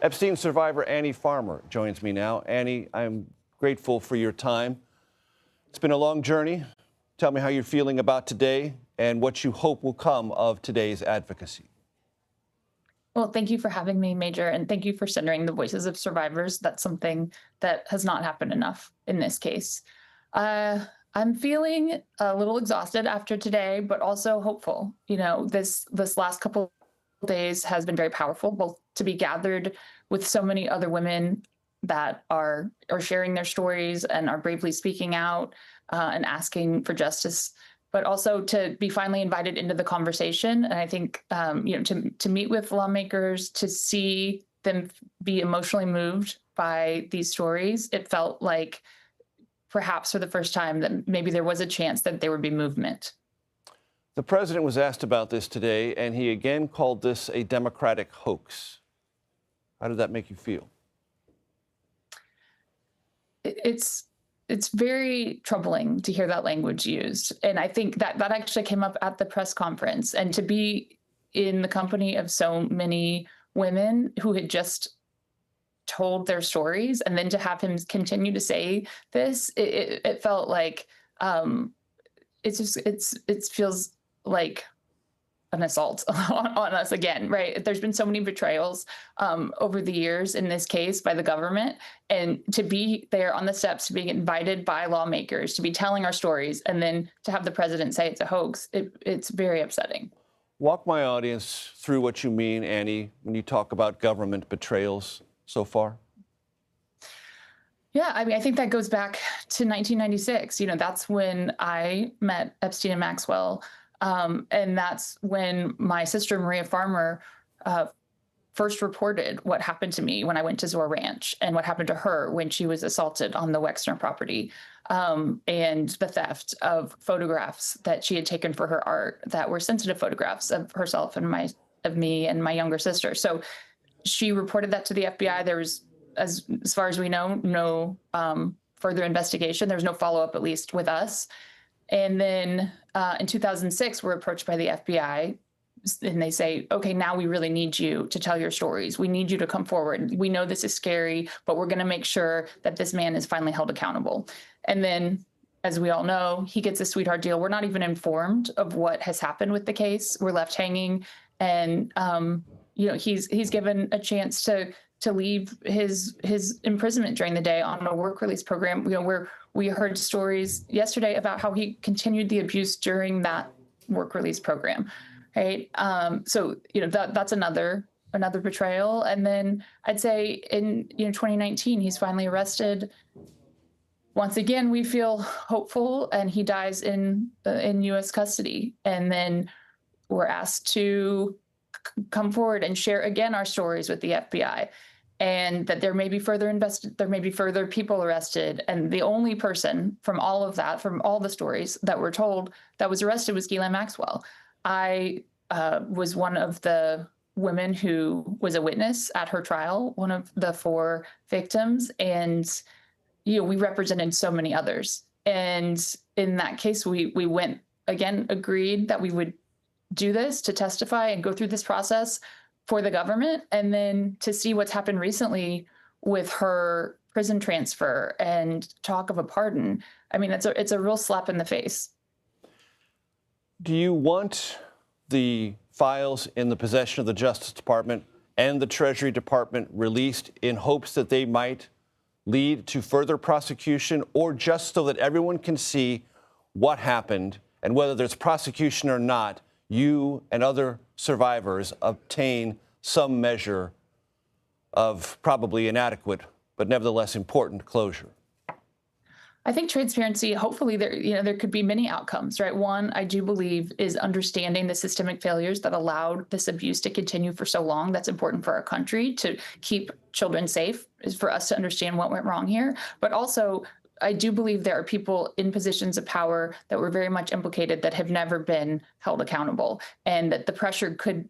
Epstein survivor Annie Farmer joins me now. Annie, I'm grateful for your time. It's been a long journey. Tell me how you're feeling about today and what you hope will come of today's advocacy. Well, thank you for having me, Major, and thank you for centering the voices of survivors. That's something that has not happened enough in this case. I'm feeling a little exhausted after today, but also hopeful. You know, this last couple of days has been very powerful, both to be gathered with so many other women that are sharing their stories and are bravely speaking out and asking for justice, but also to be finally invited into the conversation. And I think, to meet with lawmakers, to see them be emotionally moved by these stories, it felt like perhaps for the first time that maybe there was a chance that there would be movement. The president was asked about this today, and he again called this a Democratic hoax. How did that make you feel? It's very troubling to hear that language used. And I think that actually came up at the press conference, and to be in the company of so many women who had just told their stories, and then to have him continue to say this, it felt like it feels like an assault on us again, right? There's been so many betrayals over the years in this case by the government, and to be there on the steps, to be invited by lawmakers, to be telling our stories, and then to have the president say it's a hoax, it's very upsetting. Walk my audience through what you mean, Annie, when you talk about government betrayals so far. Yeah, I mean, I think that goes back to 1996. You know, that's when I met Epstein and Maxwell. And that's when my sister, Maria Farmer, first reported what happened to me when I went to Zor Ranch, and what happened to her when she was assaulted on the Wexner property, and the theft of photographs that she had taken for her art that were sensitive photographs of herself and of me and my younger sister. So she reported that to the FBI. There was, as far as we know, no further investigation. There was no follow-up, at least with us. And then in 2006, we're approached by the FBI, and they say, okay, now we really need you to tell your stories. We need you to come forward. We know this is scary, but we're going to make sure that this man is finally held accountable. And then, as we all know, he gets a sweetheart deal. We're not even informed of what has happened with the case. We're left hanging. And, he's given a chance to leave his imprisonment during the day on a work release program, where we heard stories yesterday about how he continued the abuse during that work release program, right? So, that's another betrayal. And then I'd say in 2019, he's finally arrested. Once again, we feel hopeful, and he dies in U.S. custody. And then we're asked to come forward and share again our stories with the FBI, and that there may be further people arrested. And the only person from all of that, from all the stories that were told, that was arrested was Ghislaine Maxwell. I was one of the women who was a witness at her trial, one of the 4 victims, and we represented so many others. And in that case, we went again, agreed that we would do this, to testify and go through this process for the government, and then to see what's happened recently with her prison transfer and talk of a pardon. I mean, it's a real slap in the face. Do you want the files in the possession of the Justice Department and the Treasury Department released in hopes that they might lead to further prosecution, or just so that everyone can see what happened, and whether there's prosecution or not, you and other survivors obtain some measure of probably inadequate, but nevertheless important closure? I think transparency, hopefully there could be many outcomes, right? One, I do believe, is understanding the systemic failures that allowed this abuse to continue for so long. That's important for our country, to keep children safe, is for us to understand what went wrong here. But also, I do believe there are people in positions of power that were very much implicated that have never been held accountable, and that the pressure could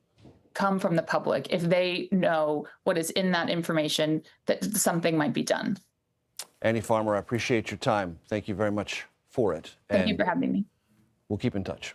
come from the public if they know what is in that information, that something might be done. Annie Farmer, I appreciate your time. Thank you very much for it. Thank you for having me. We'll keep in touch.